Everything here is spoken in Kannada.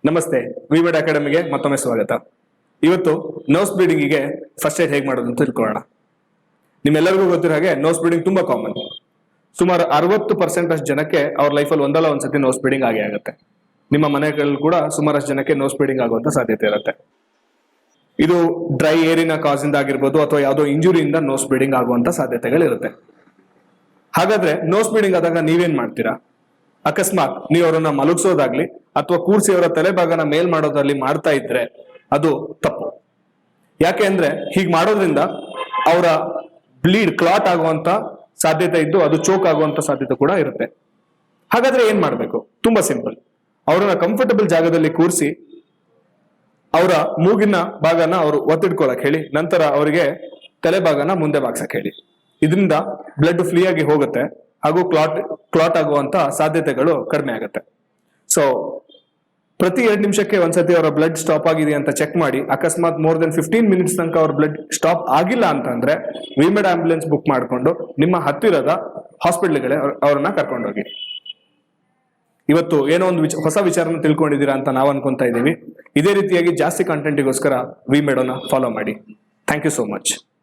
ನಮಸ್ತೆ, ವಿಮೆಡ್ ಅಕಾಡೆಮಿಗೆ ಮತ್ತೊಮ್ಮೆ ಸ್ವಾಗತ. ಇವತ್ತು ನೋಸ್ ಬ್ಲೀಡಿಂಗಿಗೆ ಫಸ್ಟ್ ಏಡ್ ಹೇಗೆ ಮಾಡೋದು ಅಂತ ತಿಳ್ಕೊಳ್ಳೋಣ. ನಿಮ್ಮೆಲ್ಲರಿಗೂ ಗೊತ್ತಿರೋ ಹಾಗೆ ನೋಸ್ ಬ್ಲೀಡಿಂಗ್ ತುಂಬಾ ಕಾಮನ್. ಸುಮಾರು 60% ಅಷ್ಟು ಜನಕ್ಕೆ ಅವ್ರ ಲೈಫಲ್ಲಿ ಒಂದಲ್ಲ ಒಂದ್ಸತಿ ನೋಸ್ ಬ್ಲೀಡಿಂಗ್ ಆಗೇ ಆಗುತ್ತೆ. ನಿಮ್ಮ ಮನೆಗಳಲ್ಲಿ ಕೂಡ ಸುಮಾರಷ್ಟು ಜನಕ್ಕೆ ನೋಸ್ ಬ್ಲೀಡಿಂಗ್ ಆಗುವಂತ ಸಾಧ್ಯತೆ ಇರುತ್ತೆ. ಇದು ಡ್ರೈ ಏರಿನ ಕಾಸ್ ಇಂದ ಆಗಿರ್ಬೋದು ಅಥವಾ ಯಾವುದೋ ಇಂಜುರಿಯಿಂದ ನೋಸ್ ಬ್ಲೀಡಿಂಗ್ ಆಗುವಂತ ಸಾಧ್ಯತೆಗಳಿರುತ್ತೆ. ಹಾಗಾದ್ರೆ ನೋಸ್ ಬ್ಲೀಡಿಂಗ್ ಆದಾಗ ನೀವೇನ್ ಮಾಡ್ತೀರಾ? ಅಕಸ್ಮಾತ್ ನೀವು ಅವರನ್ನ ಮಲಗಿಸೋದಾಗ್ಲಿ ಅಥವಾ ಕೂರ್ಸಿ ಅವರ ತಲೆಭಾಗನ ಮೇಲ್ ಮಾಡೋದ್ರಲ್ಲಿ ಮಾಡ್ತಾ ಇದ್ರೆ ಅದು ತಪ್ಪು. ಯಾಕೆ ಅಂದ್ರೆ ಹೀಗ್ ಮಾಡೋದ್ರಿಂದ ಅವರ ಕ್ಲಾಟ್ ಆಗುವಂತ ಸಾಧ್ಯತೆ ಇದ್ದು ಅದು ಚೋಕ್ ಆಗುವಂತ ಸಾಧ್ಯತೆ ಕೂಡ ಇರುತ್ತೆ. ಹಾಗಾದ್ರೆ ಏನ್ ಮಾಡ್ಬೇಕು? ತುಂಬಾ ಸಿಂಪಲ್. ಅವರನ್ನ ಕಂಫರ್ಟಬಲ್ ಜಾಗದಲ್ಲಿ ಕೂರಿಸಿ ಅವರ ಮೂಗಿನ ಭಾಗನ ಅವರು ಒತ್ತಿಡ್ಕೊಳಕ್ ಹೇಳಿ, ನಂತರ ಅವರಿಗೆ ತಲೆಭಾಗನ ಮುಂದೆ ಬಾಗ್ಸಕ್ ಹೇಳಿ. ಇದರಿಂದ ಬ್ಲಡ್ ಫ್ರೀ ಆಗಿ ಹೋಗುತ್ತೆ ಹಾಗೂ ಕ್ಲಾಟ್ ಆಗುವಂತ ಸಾಧ್ಯತೆಗಳು ಕಡಿಮೆ ಆಗುತ್ತೆ. ಸೊ ಪ್ರತಿ 2 ನಿಮಿಷಕ್ಕೆ ಒಂದ್ಸತಿ ಅವರ ಬ್ಲಡ್ ಸ್ಟಾಪ್ ಆಗಿದೆ ಅಂತ ಚೆಕ್ ಮಾಡಿ. ಅಕಸ್ಮಾತ್ ಮೋರ್ ದೆನ್ 15 ಮಿನಿಟ್ಸ್ ತನಕ ಅವ್ರ ಬ್ಲಡ್ ಸ್ಟಾಪ್ ಆಗಿಲ್ಲ ಅಂತಂದ್ರೆ ವಿಮೆಡ್ ಆಂಬ್ಯುಲೆನ್ಸ್ ಬುಕ್ ಮಾಡ್ಕೊಂಡು ನಿಮ್ಮ ಹತ್ತಿರದ ಹಾಸ್ಪಿಟಲ್ಗಳೇ ಅವ್ರನ್ನ ಕರ್ಕೊಂಡೋಗಿ. ಇವತ್ತು ಏನೋ ಒಂದು ಹೊಸ ವಿಚಾರನ ತಿಳ್ಕೊಂಡಿದ್ದೀರಾ ಅಂತ ನಾವು ಅನ್ಕೊಂತಾ ಇದ್ದೀವಿ. ಇದೇ ರೀತಿಯಾಗಿ ಜಾಸ್ತಿ ಕಂಟೆಂಟಿಗೋಸ್ಕರ ವಿಮೆಡೋನ ಫಾಲೋ ಮಾಡಿ. Thank you so much.